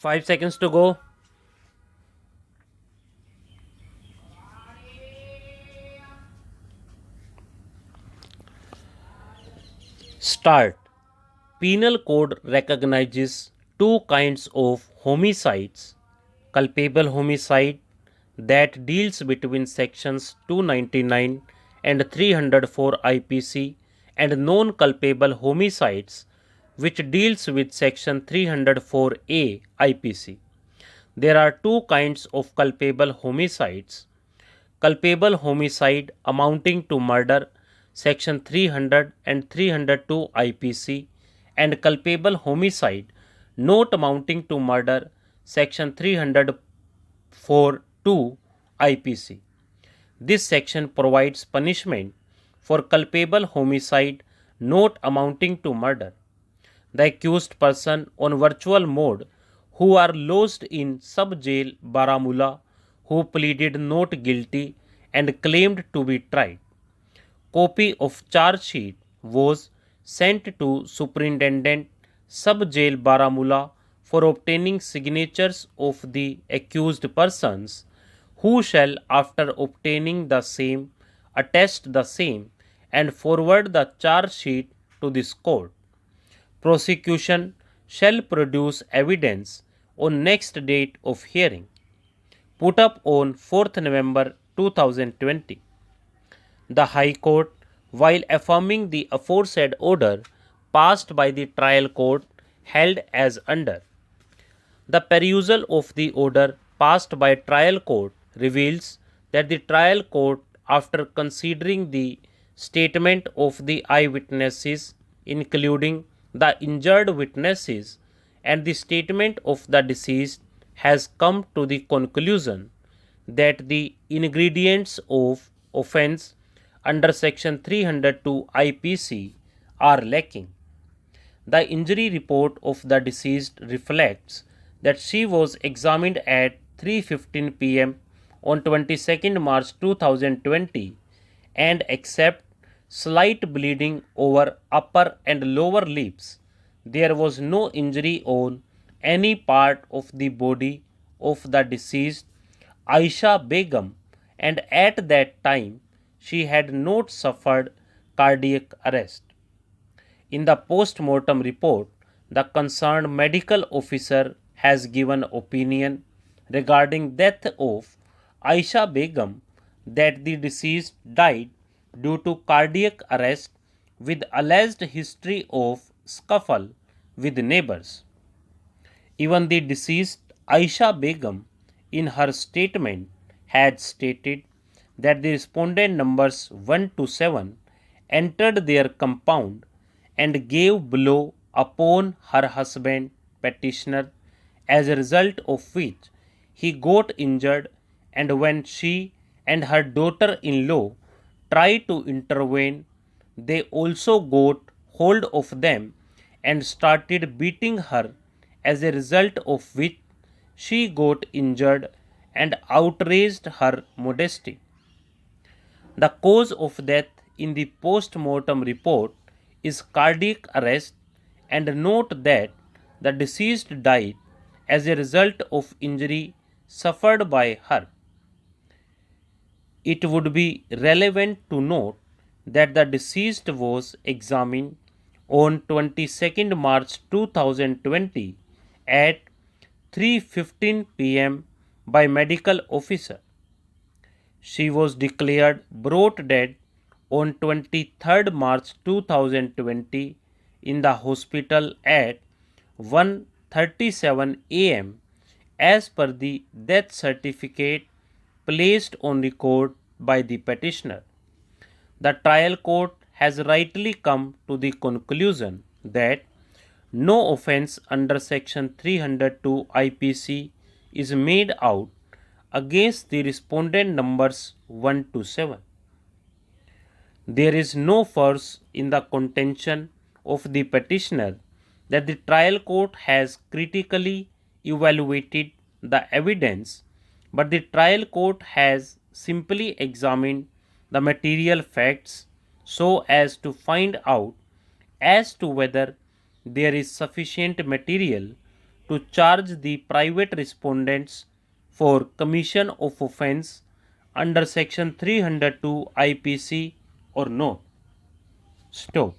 5 seconds to go. Start. Penal Code recognizes two kinds of homicides: culpable homicide that deals between sections 299 and 304 IPC, and non-culpable homicides which deals with section 304A IPC. There are two kinds of culpable homicides: culpable homicide amounting to murder, section 300 and 302 IPC, and culpable homicide not amounting to murder, section 304(2) IPC. This section provides punishment for culpable homicide not amounting to murder. The accused person on virtual mode who are lodged in sub jail Baramulla, who pleaded not guilty and claimed to be tried. Copy of charge sheet was sent to Superintendent Sub Jail Baramulla for obtaining signatures of the accused persons, who shall, after obtaining the same, attest the same and forward the charge sheet to this court. Prosecution shall produce evidence on next date of hearing. Put up on 4th November 2020. The High Court, while affirming the aforesaid order passed by the trial court, held as under. The perusal of the order passed by trial court reveals that the trial court, after considering the statement of the eyewitnesses, including the injured witnesses and the statement of the deceased, has come to the conclusion that the ingredients of offence under section 302 IPC are lacking. The injury report of the deceased reflects that she was examined at 3:15 p.m. on 22nd March 2020 and except slight bleeding over upper and lower lips, there was no injury on any part of the body of the deceased Aisha Begum, and at that time she had not suffered cardiac arrest. In the post-mortem report, the concerned medical officer has given opinion regarding death of Aisha Begum that the deceased died due to cardiac arrest with alleged history of scuffle with neighbors. Even the deceased Aisha Begum in her statement had stated that the respondent numbers 1 to 7 entered their compound and gave blow upon her husband petitioner, as a result of which he got injured, and when she and her daughter-in-law tried to intervene, they also got hold of them and started beating her, as a result of which she got injured and outraged her modesty. The cause of death in the post-mortem report is cardiac arrest, and note that the deceased died as a result of injury suffered by her. It would be relevant to note that the deceased was examined on 22nd March 2020 at 3:15 p.m. by medical officer. She was declared brought dead on 23rd March 2020 in the hospital at 1:37 am as per the death certificate placed on record by the petitioner. The trial court has rightly come to the conclusion that no offence under section 302 IPC is made out against the respondent numbers 1 to 7. There is no force in the contention of the petitioner that the trial court has critically evaluated the evidence, but the trial court has simply examined the material facts so as to find out as to whether there is sufficient material to charge the private respondents for commission of offence under section 302 IPC or no? Stop.